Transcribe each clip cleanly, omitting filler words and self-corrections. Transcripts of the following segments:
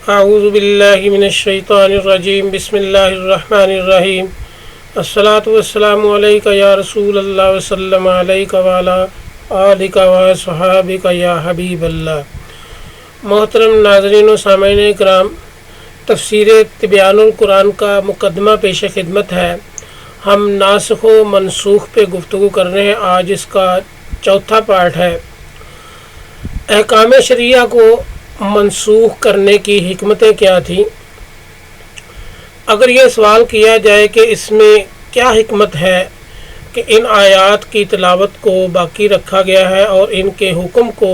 اعوذ باللہ من الشیطان الرجیم بسم اللہ الرحمن الرحیم الصلاۃ والسلام علیک یا رسول اللہ وسلم علیک وعلی آلک وصحابک یا حبیب اللہ۔ محترم ناظرین و سامعین کرام، تفسیر تبیان القرآن کا مقدمہ پیش خدمت ہے۔ ہم ناسخ و منسوخ پہ گفتگو کر رہے ہیں۔ آج اس کا چوتھا پارٹ ہے۔ احکام شریعہ کو منسوخ کرنے کی حکمتیں کیا تھیں؟ اگر یہ سوال کیا جائے کہ اس میں کیا حکمت ہے کہ ان آیات کی تلاوت کو باقی رکھا گیا ہے اور ان کے حکم کو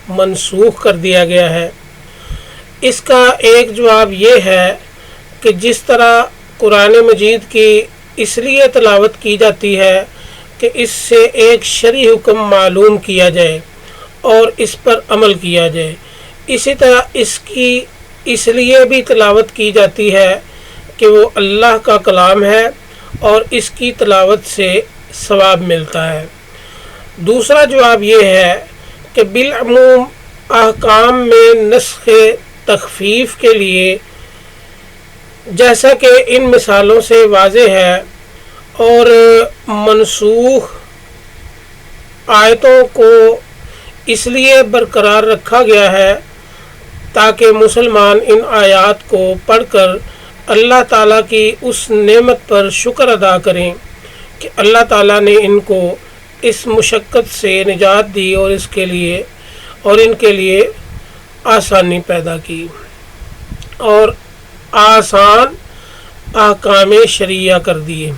منسوخ کر دیا گیا ہے، اس کا ایک جواب یہ ہے کہ جس طرح قرآن مجید کی اس لیے تلاوت کی جاتی ہے کہ اس سے ایک شرعی حکم معلوم کیا جائے اور اس پر عمل کیا جائے، اسی طرح اس کی اس لیے بھی تلاوت کی جاتی ہے کہ وہ اللہ کا کلام ہے اور اس کی تلاوت سے ثواب ملتا ہے۔ دوسرا جواب یہ ہے کہ بالعموم احکام میں نسخ تخفیف کے لیے، جیسا کہ ان مثالوں سے واضح ہے، اور منسوخ آیتوں کو اس لیے برقرار رکھا گیا ہے تاکہ مسلمان ان آیات کو پڑھ کر اللہ تعالیٰ کی اس نعمت پر شکر ادا کریں کہ اللہ تعالیٰ نے ان کو اس مشقت سے نجات دی اور ان کے لیے آسانی پیدا کی اور آسان احکام شرعیہ کر دیے۔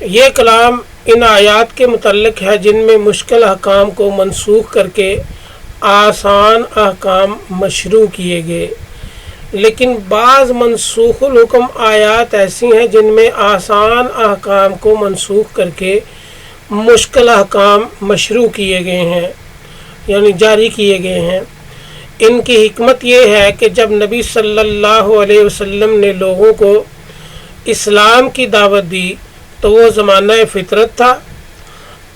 یہ کلام ان آیات کے متعلق ہے جن میں مشکل احکام کو منسوخ کر کے آسان احکام مشروع کیے گئے، لیکن بعض منسوخ الحکم آیات ایسی ہیں جن میں آسان احکام کو منسوخ کر کے مشکل احکام مشروع کیے گئے ہیں، یعنی جاری کیے گئے ہیں۔ ان کی حکمت یہ ہے کہ جب نبی صلی اللہ علیہ وسلم نے لوگوں کو اسلام کی دعوت دی تو وہ زمانہ فطرت تھا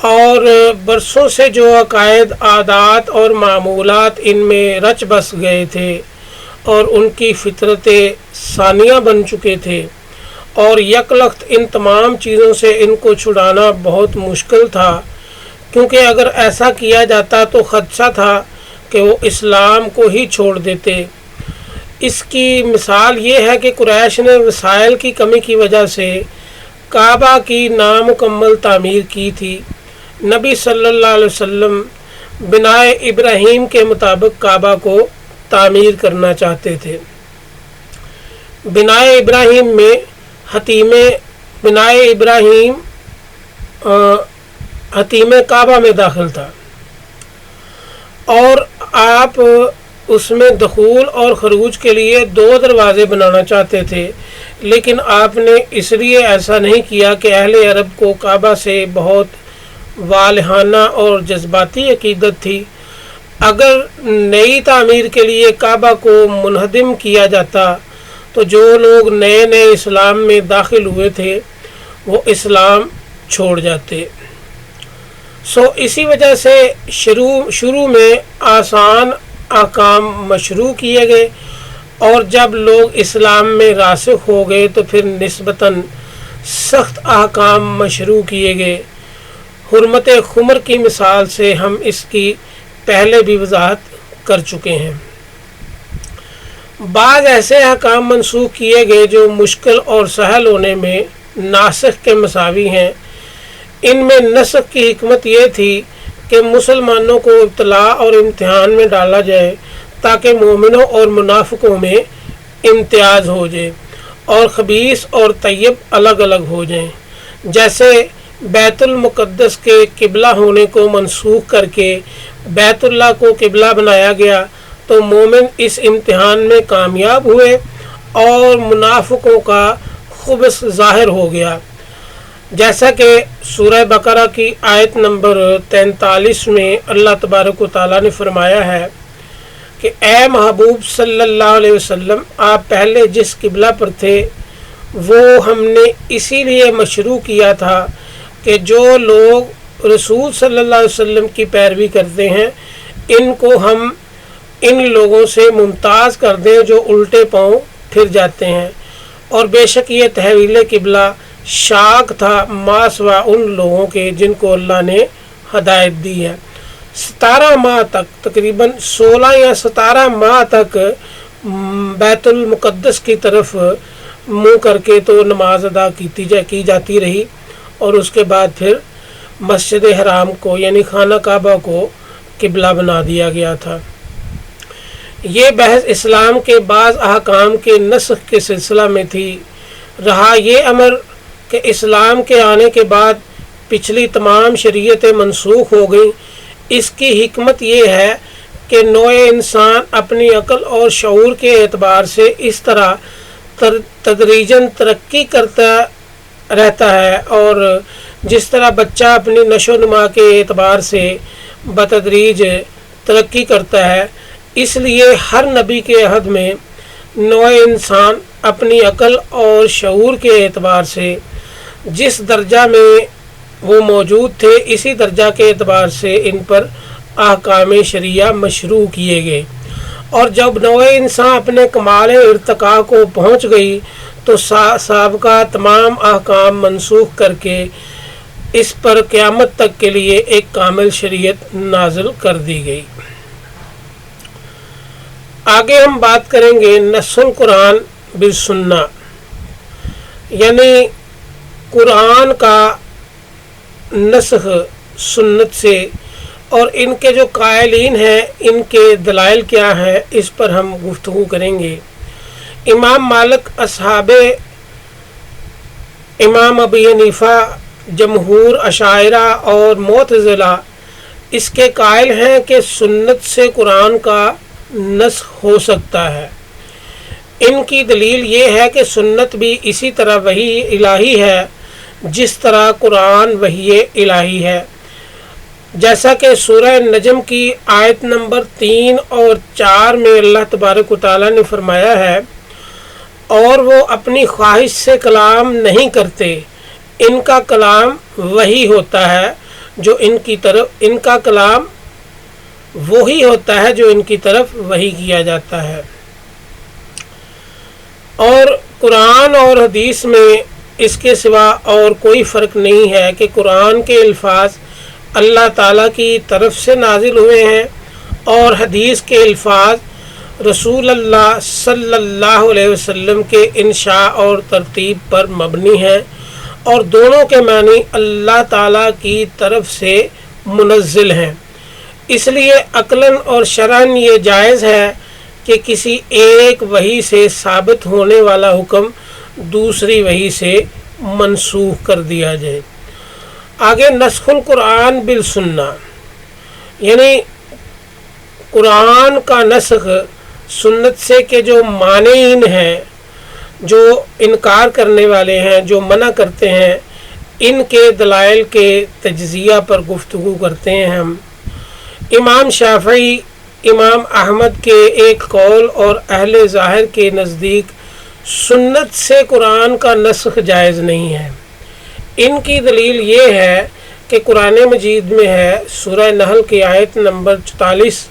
اور برسوں سے جو عقائد، عادات اور معمولات ان میں رچ بس گئے تھے اور ان کی فطرتیں ثانیہ بن چکے تھے، اور یکلخت ان تمام چیزوں سے ان کو چھڑانا بہت مشکل تھا، کیونکہ اگر ایسا کیا جاتا تو خدشہ تھا کہ وہ اسلام کو ہی چھوڑ دیتے۔ اس کی مثال یہ ہے کہ قریش نے وسائل کی کمی کی وجہ سے کعبہ کی نامکمل تعمیر کی تھی۔ نبی صلی اللہ علیہ وسلم بنائے ابراہیم کے مطابق کعبہ کو تعمیر کرنا چاہتے تھے۔ بنائے ابراہیم میں حتیم کعبہ میں داخل تھا اور آپ اس میں دخول اور خروج کے لیے 2 دروازے بنانا چاہتے تھے، لیکن آپ نے اس لیے ایسا نہیں کیا کہ اہل عرب کو کعبہ سے بہت والہانہ اور جذباتی عقیدت تھی۔ اگر نئی تعمیر کے لیے کعبہ کو منہدم کیا جاتا تو جو لوگ نئے اسلام میں داخل ہوئے تھے وہ اسلام چھوڑ جاتے۔ اسی وجہ سے شروع میں آسان احکام مشروع کیے گئے، اور جب لوگ اسلام میں راسخ ہو گئے تو پھر نسبتاً سخت احکام مشروع کیے گئے۔ حرمت خمر کی مثال سے ہم اس کی پہلے بھی وضاحت کر چکے ہیں۔ بعض ایسے احکام منسوخ کیے گئے جو مشکل اور سہل ہونے میں ناسخ کے مساوی ہیں۔ ان میں نسخ کی حکمت یہ تھی کہ مسلمانوں کو ابتلا اور امتحان میں ڈالا جائے تاکہ مومنوں اور منافقوں میں امتیاز ہو جائے اور خبیث اور طیب الگ الگ ہو جائیں۔ جیسے بیت المقدس کے قبلہ ہونے کو منسوخ کر کے بیت اللہ کو قبلہ بنایا گیا تو مومن اس امتحان میں کامیاب ہوئے اور منافقوں کا خبث ظاہر ہو گیا، جیسا کہ سورہ بقرہ کی آیت نمبر 43 میں اللہ تبارک و تعالیٰ نے فرمایا ہے کہ اے محبوب صلی اللہ علیہ وسلم، آپ پہلے جس قبلہ پر تھے وہ ہم نے اسی لیے مشروع کیا تھا کہ جو لوگ رسول صلی اللہ علیہ وسلم کی پیروی کرتے ہیں ان کو ہم ان لوگوں سے ممتاز کر دیں جو الٹے پاؤں پھر جاتے ہیں، اور بے شک یہ تحویل قبلہ شاک تھا ما سوا ان لوگوں کے جن کو اللہ نے ہدایت دی ہے۔ 17 ماہ تک، تقریباً 16 یا 17 ماہ تک بیت المقدس کی طرف منہ کر کے تو نماز ادا کی جاتی رہی، اور اس کے بعد پھر مسجد حرام کو یعنی خانہ کعبہ کو قبلہ بنا دیا گیا تھا۔ یہ بحث اسلام کے بعض احکام کے نسخ کے سلسلہ میں تھی۔ رہا یہ امر کہ اسلام کے آنے کے بعد پچھلی تمام شریعتیں منسوخ ہو گئیں، اس کی حکمت یہ ہے کہ نوع انسان اپنی عقل اور شعور کے اعتبار سے اس طرح تدریجاً ترقی کرتا رہتا ہے، اور جس طرح بچہ اپنی نشو و نما کے اعتبار سے بتدریج ترقی کرتا ہے، اس لیے ہر نبی کے عہد میں نوع انسان اپنی عقل اور شعور کے اعتبار سے جس درجہ میں وہ موجود تھے، اسی درجہ کے اعتبار سے ان پر احکام شریعہ مشروع کیے گئے، اور جب نوع انسان اپنے کمال ارتقاء کو پہنچ گئی تو سابقہ تمام احکام منسوخ کر کے اس پر قیامت تک کے لیے ایک کامل شریعت نازل کر دی گئی۔ آگے ہم بات کریں گے نسخ القرآن بالسنہ، یعنی قرآن کا نسخ سنت سے، اور ان کے جو قائلین ہیں ان کے دلائل کیا ہیں، اس پر ہم گفتگو کریں گے۔ امام مالک، اصحاب امام ابی حنیفہ، جمہور اشاعرہ اور معتزلہ اس کے قائل ہیں کہ سنت سے قرآن کا نسخ ہو سکتا ہے۔ ان کی دلیل یہ ہے کہ سنت بھی اسی طرح وحی الہی ہے جس طرح قرآن وحی الہی ہے، جیسا کہ سورہ نجم کی آیت نمبر 3 اور 4 میں اللہ تبارک و تعالیٰ نے فرمایا ہے، اور وہ اپنی خواہش سے کلام نہیں کرتے، ان کا کلام وہی ہوتا ہے جو ان کا کلام وہی ہوتا ہے جو ان کی طرف وحی کیا جاتا ہے۔ اور قرآن اور حدیث میں اس کے سوا اور کوئی فرق نہیں ہے کہ قرآن کے الفاظ اللہ تعالیٰ کی طرف سے نازل ہوئے ہیں، اور حدیث کے الفاظ رسول اللہ صلی اللہ علیہ وسلم کے انشاء اور ترتیب پر مبنی ہیں، اور دونوں کے معنی اللہ تعالیٰ کی طرف سے منزل ہیں۔ اس لیے عقلاً اور شرعاً یہ جائز ہے کہ کسی ایک وحی سے ثابت ہونے والا حکم دوسری وحی سے منسوخ کر دیا جائے۔ آگے نسخ القرآن بالسنہ، یعنی قرآن کا نسخ سنت سے کہ جو مانعین ہیں، جو انکار کرنے والے ہیں، جو منع کرتے ہیں، ان کے دلائل کے تجزیہ پر گفتگو کرتے ہیں ہم۔ امام شافعی، امام احمد کے ایک قول اور اہل ظاہر کے نزدیک سنت سے قرآن کا نسخ جائز نہیں ہے۔ ان کی دلیل یہ ہے کہ قرآن مجید میں ہے، سورہ نحل کی آیت نمبر 44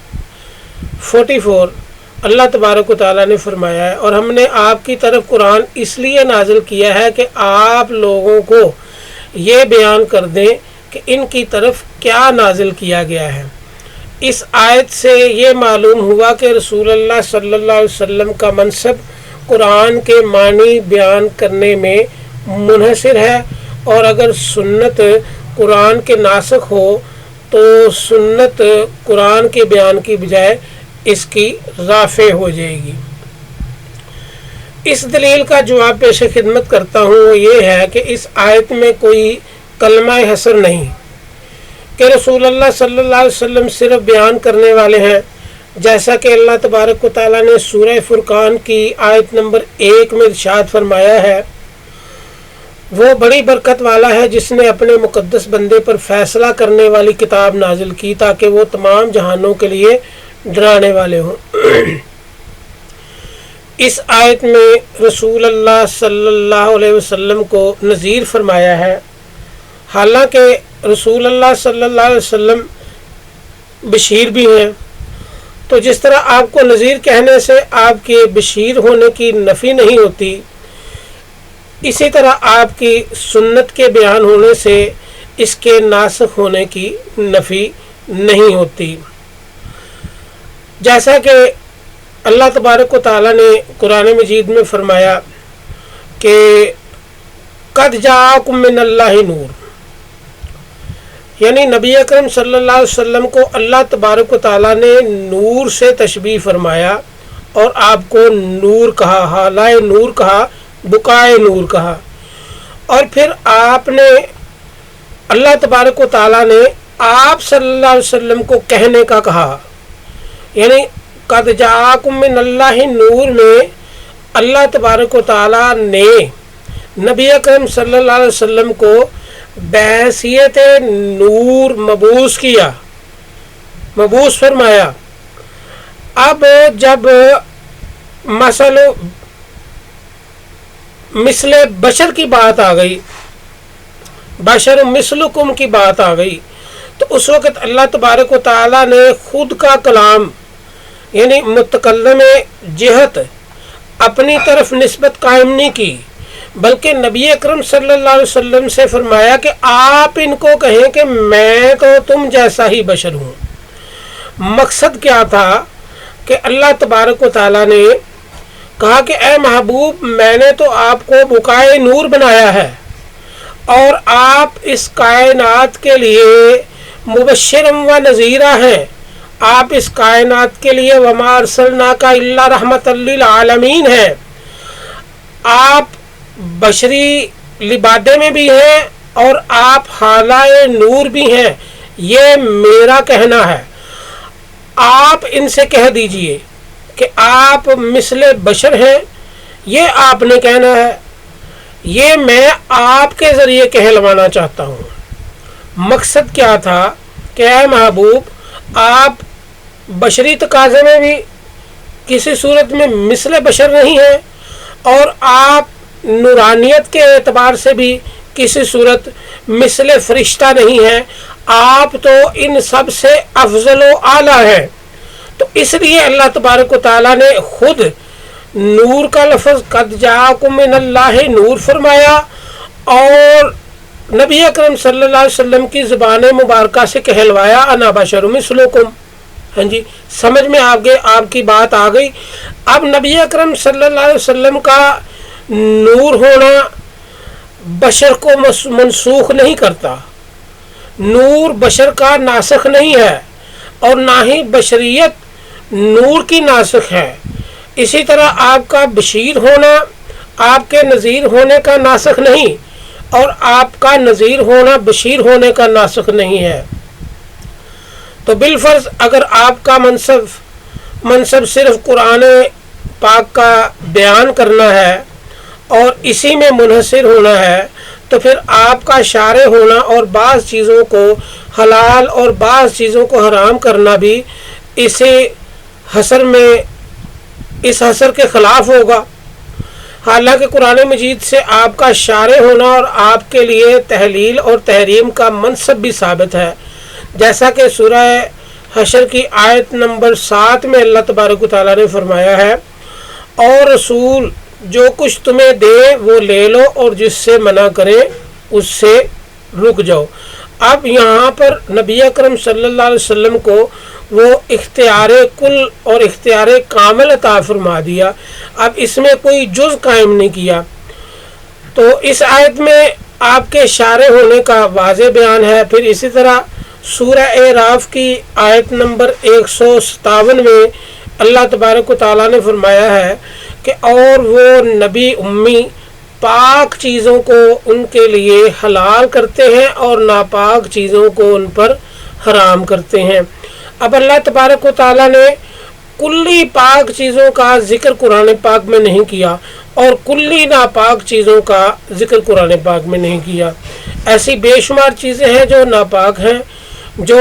اللہ تبارک و تعالیٰ نے فرمایا ہے، اور ہم نے آپ کی طرف قرآن اس لیے نازل کیا ہے کہ آپ لوگوں کو یہ بیان کر دیں کہ ان کی طرف کیا نازل کیا گیا ہے۔ اس آیت سے یہ معلوم ہوا کہ رسول اللہ صلی اللہ علیہ وسلم کا منصب قرآن کے معنی بیان کرنے میں منحصر ہے، اور اگر سنت قرآن کے ناسخ ہو تو سنت قرآن کے بیان کی بجائے اس کی رافع ہو جائے گی۔ اس دلیل کا جواب پیش خدمت کرتا ہوں، وہ یہ ہے کہ اس آیت میں کوئی کلمہ حصر نہیں کہ رسول اللہ صلی اللہ علیہ وسلم صرف بیان کرنے والے ہیں، جیسا کہ اللہ تبارک و تعالیٰ نے سورہ فرقان کی آیت نمبر 1 میں ارشاد فرمایا ہے، وہ بڑی برکت والا ہے جس نے اپنے مقدس بندے پر فیصلہ کرنے والی کتاب نازل کی تاکہ وہ تمام جہانوں کے لیے ڈرانے والے ہوں۔ اس آیت میں رسول اللہ صلی اللہ علیہ وسلم کو نذیر فرمایا ہے، حالانکہ رسول اللہ صلی اللہ علیہ وسلم بشیر بھی ہیں، تو جس طرح آپ کو نذیر کہنے سے آپ کے بشیر ہونے کی نفی نہیں ہوتی، اسی طرح آپ کی سنت کے بیان ہونے سے اس کے ناسخ ہونے کی نفی نہیں ہوتی۔ جیسا کہ اللہ تبارک و تعالیٰ نے قرآن مجید میں فرمایا کہ قد جاءکم من اللہ نور، یعنی نبی اکرم صلی اللہ علیہ وسلم کو اللہ تبارک و تعالیٰ نے نور سے تشبیہ فرمایا اور آپ کو نور کہا، حالائے نور کہا، بقائے نور کہا، اور پھر آپ نے اللہ تبارک و تعالیٰ نے آپ صلی اللہ علیہ وسلم کو کہنے کا کہا، یعنی قد جاءکم من اللہ نور میں اللہ تبارک و تعالیٰ نے نبی اکرم صلی اللہ علیہ وسلم کو بحیثیت نور مبعوث کیا، مبعوث فرمایا۔ اب جب مثل بشر کی بات آ گئی، بشر مثلکم کی بات آ گئی، تو اس وقت اللہ تبارک و تعالیٰ نے خود کا کلام یعنی متکلم جہت اپنی طرف نسبت قائم نہیں کی، بلکہ نبی اکرم صلی اللہ علیہ وسلم سے فرمایا کہ آپ ان کو کہیں کہ میں تو تم جیسا ہی بشر ہوں۔ مقصد کیا تھا کہ اللہ تبارک و تعالیٰ نے کہا کہ اے محبوب، میں نے تو آپ کو بقائے نور بنایا ہے اور آپ اس کائنات کے لیے مبشرا و نذیرا ہیں، آپ اس کائنات کے لیے وما ارسلناک الا رحمۃ للعالمین ہیں، آپ بشری لبادے میں بھی ہیں اور آپ حالائے نور بھی ہیں۔ یہ میرا کہنا ہے، آپ ان سے کہہ دیجئے کہ آپ مثل بشر ہیں، یہ آپ نے کہنا ہے، یہ میں آپ کے ذریعے کہلوانا چاہتا ہوں۔ مقصد کیا تھا کہ اے محبوب، آپ بشری تقاضے میں بھی کسی صورت میں مثل بشر نہیں ہیں اور آپ نورانیت کے اعتبار سے بھی کسی صورت مثل فرشتہ نہیں ہیں، آپ تو ان سب سے افضل و اعلیٰ ہیں۔ تو اس لیے اللہ تبارک و تعالیٰ نے خود نور کا لفظ قد جاءکم من اللہ نور فرمایا اور نبی اکرم صلی اللہ علیہ وسلم کی زبان مبارکہ سے کہلوایا انا بشر مثلکم۔ ہاں جی، سمجھ میں آگے آپ کی بات آ گئی۔ اب نبی اکرم صلی اللہ علیہ وسلم کا نور ہونا بشر کو منسوخ نہیں کرتا، نور بشر کا ناسخ نہیں ہے اور نہ ہی بشریت نور کی ناسخ ہے۔ اسی طرح آپ کا بشیر ہونا آپ کے نذیر ہونے کا ناسخ نہیں اور آپ کا نذیر ہونا بشیر ہونے کا ناسخ نہیں ہے۔ تو بالفرض اگر آپ کا منصب صرف قرآن پاک کا بیان کرنا ہے اور اسی میں منحصر ہونا ہے، تو پھر آپ کا شارع ہونا اور بعض چیزوں کو حلال اور بعض چیزوں کو حرام کرنا بھی اس حصر کے خلاف ہوگا۔ حالانکہ قرآن مجید سے آپ کا شارع ہونا اور آپ کے لیے تحلیل اور تحریم کا منصب بھی ثابت ہے، جیسا کہ سورہ حشر کی آیت نمبر 7 میں اللہ تبارک و تعالیٰ نے فرمایا ہے، اور رسول جو کچھ تمہیں دے وہ لے لو اور جس سے منع کرے اس سے رک جاؤ۔ اب یہاں پر نبی اکرم صلی اللہ علیہ وسلم کو وہ اختیار کل اور اختیار کامل عطا فرما دیا، اب اس میں کوئی جز قائم نہیں کیا۔ تو اس آیت میں آپ کے شارع ہونے کا واضح بیان ہے۔ پھر اسی طرح سورہ اعراف کی آیت نمبر 157 میں اللہ تبارک و تعالیٰ نے فرمایا ہے کہ اور وہ نبی امی پاک چیزوں کو ان کے لیے حلال کرتے ہیں اور ناپاک چیزوں کو ان پر حرام کرتے ہیں۔ اب اللہ تبارک و تعالیٰ نے کلی پاک چیزوں کا ذکر قرآن پاک میں نہیں کیا اور کلی ناپاک چیزوں کا ذکر قرآن پاک میں نہیں کیا۔ ایسی بے شمار چیزیں ہیں جو ناپاک ہیں، جو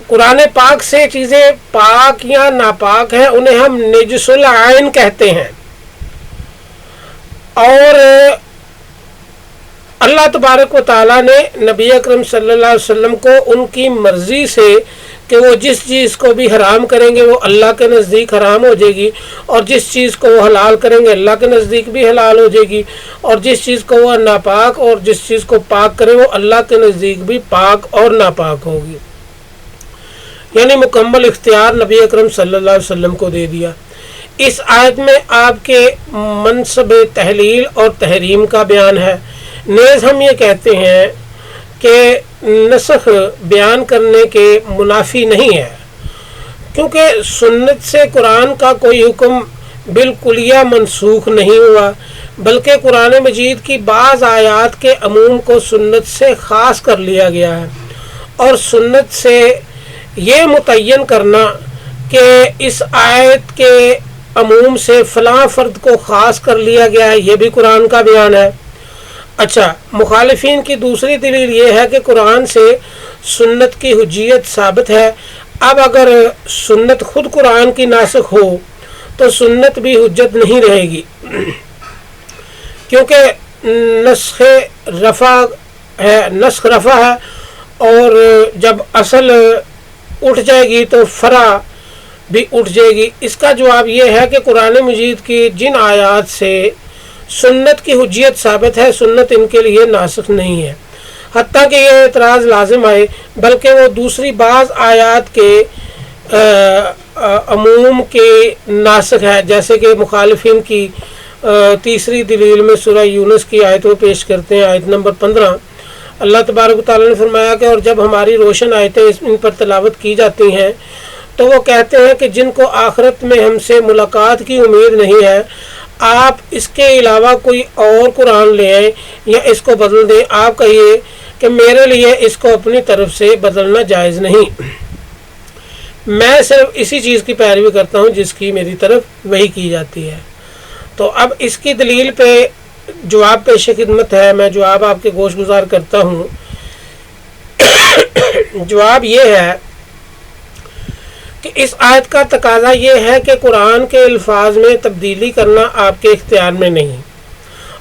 قرآن پاک سے چیزیں پاک یا ناپاک ہیں انہیں ہم نجس العین کہتے ہیں، اور اللہ تبارک و تعالیٰ نے نبی اکرم صلی اللہ علیہ وسلم کو ان کی مرضی سے کہ وہ جس چیز کو بھی حرام کریں گے وہ اللہ کے نزدیک حرام ہو جائے گی، اور جس چیز کو وہ حلال کریں گے اللہ کے نزدیک بھی حلال ہو جائے گی، اور جس چیز کو وہ ناپاک اور جس چیز کو پاک کریں وہ اللہ کے نزدیک بھی پاک اور ناپاک ہوگی۔ یعنی مکمل اختیار نبی اکرم صلی اللہ علیہ وسلم کو دے دیا۔ اس آیت میں آپ کے منصب تحلیل اور تحریم کا بیان ہے۔ نیز ہم یہ کہتے ہیں کہ نسخ بیان کرنے کے منافی نہیں ہے، کیونکہ سنت سے قرآن کا کوئی حکم بالکلیہ منسوخ نہیں ہوا، بلکہ قرآن مجید کی بعض آیات کے عموم کو سنت سے خاص کر لیا گیا ہے، اور سنت سے یہ متعین کرنا کہ اس آیت کے عموم سے فلاں فرد کو خاص کر لیا گیا ہے، یہ بھی قرآن کا بیان ہے۔ اچھا، مخالفین کی دوسری دلیل یہ ہے کہ قرآن سے سنت کی حجیت ثابت ہے۔ اب اگر سنت خود قرآن کی ناسخ ہو تو سنت بھی حجت نہیں رہے گی، کیونکہ نسخ رفع ہے، اور جب اصل اٹھ جائے گی تو فرع بھی اٹھ جائے گی۔ اس کا جواب یہ ہے کہ قرآن مجید کی جن آیات سے سنت کی حجیت ثابت ہے، سنت ان کے لیے ناسخ نہیں ہے، حتیٰ کہ یہ اعتراض لازم آئے، بلکہ وہ دوسری بعض آیات کے عموم کے ناسخ ہے، جیسے کہ مخالفین کی تیسری دلیل میں سورہ یونس کی آیت وہ پیش کرتے ہیں، آیت نمبر 15۔ اللہ تبارک و تعالیٰ نے فرمایا کہ اور جب ہماری روشن آیتیں ان پر تلاوت کی جاتی ہیں تو وہ کہتے ہیں کہ جن کو آخرت میں ہم سے ملاقات کی امید نہیں ہے، آپ اس کے علاوہ کوئی اور قرآن لے آئیں یا اس کو بدل دیں۔ آپ کہیے کہ میرے لیے اس کو اپنی طرف سے بدلنا جائز نہیں، میں صرف اسی چیز کی پیروی کرتا ہوں جس کی میری طرف وحی کی جاتی ہے۔ تو اب اس کی دلیل پہ جواب پیش خدمت ہے، میں جواب آپ کے گوش گزار کرتا ہوں۔ جواب یہ ہے کہ اس آیت کا تقاضا یہ ہے کہ قرآن کے الفاظ میں تبدیلی کرنا آپ کے اختیار میں نہیں،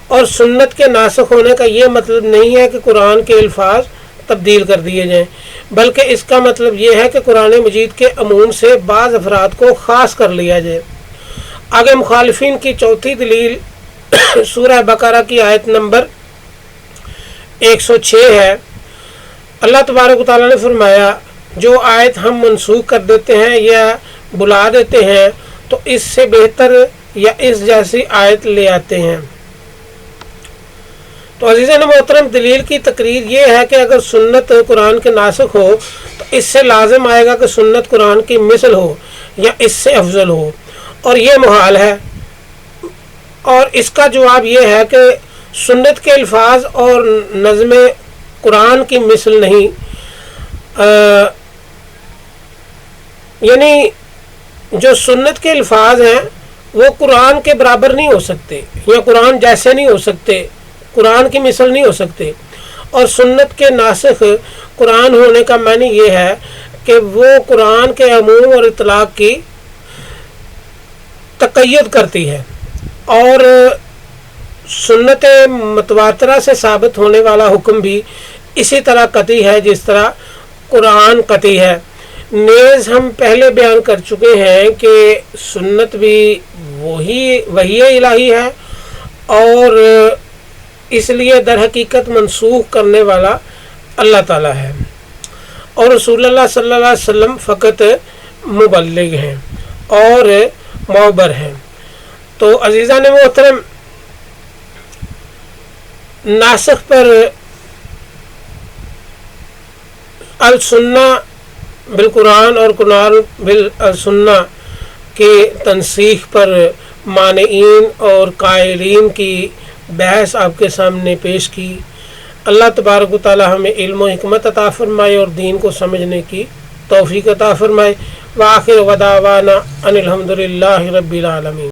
اور سنت کے ناسخ ہونے کا یہ مطلب نہیں ہے کہ قرآن کے الفاظ تبدیل کر دیے جائیں، بلکہ اس کا مطلب یہ ہے کہ قرآن مجید کے عموم سے بعض افراد کو خاص کر لیا جائے۔ آگے مخالفین کی چوتھی دلیل سورہ بقرہ کی آیت نمبر 106 ہے۔ اللہ تبارک و تعالیٰ نے فرمایا جو آیت ہم منسوخ کر دیتے ہیں یا بلا دیتے ہیں تو اس سے بہتر یا اس جیسی آیت لے آتے ہیں۔ تو عزیزان محترم، دلیل کی تقریر یہ ہے کہ اگر سنت قرآن کے ناسخ ہو تو اس سے لازم آئے گا کہ سنت قرآن کی مثل ہو یا اس سے افضل ہو، اور یہ محال ہے۔ اور اس کا جواب یہ ہے کہ سنت کے الفاظ اور نظم قرآن کی مثل نہیں، یعنی جو سنت کے الفاظ ہیں وہ قرآن کے برابر نہیں ہو سکتے یا قرآن جیسے نہیں ہو سکتے، قرآن کی مثل نہیں ہو سکتے، اور سنت کے ناسخ قرآن ہونے کا معنی یہ ہے کہ وہ قرآن کے عموم اور اطلاق کی تقید کرتی ہے، اور سنت متواترہ سے ثابت ہونے والا حکم بھی اسی طرح قطعی ہے جس طرح قرآن قطعی ہے۔ نیز ہم پہلے بیان کر چکے ہیں کہ سنت بھی وحی الہی ہے، اور اس لیے در حقیقت منسوخ کرنے والا اللہ تعالیٰ ہے، اور رسول اللہ صلی اللہ علیہ وسلم فقط مبلغ ہیں اور معبر ہیں۔ تو عزیزان محترم، ناسخ پر السنہ بالقرآن اور قرآن بالسنہ کے تنسیخ پر مانعین اور قائلین کی بحث آپ کے سامنے پیش کی۔ اللہ تبارک و تعالی ہمیں علم و حکمت عطا فرمائے اور دین کو سمجھنے کی توفیق عطا فرمائے۔ وآخر دعوانا ان الحمد للہ رب العالمین۔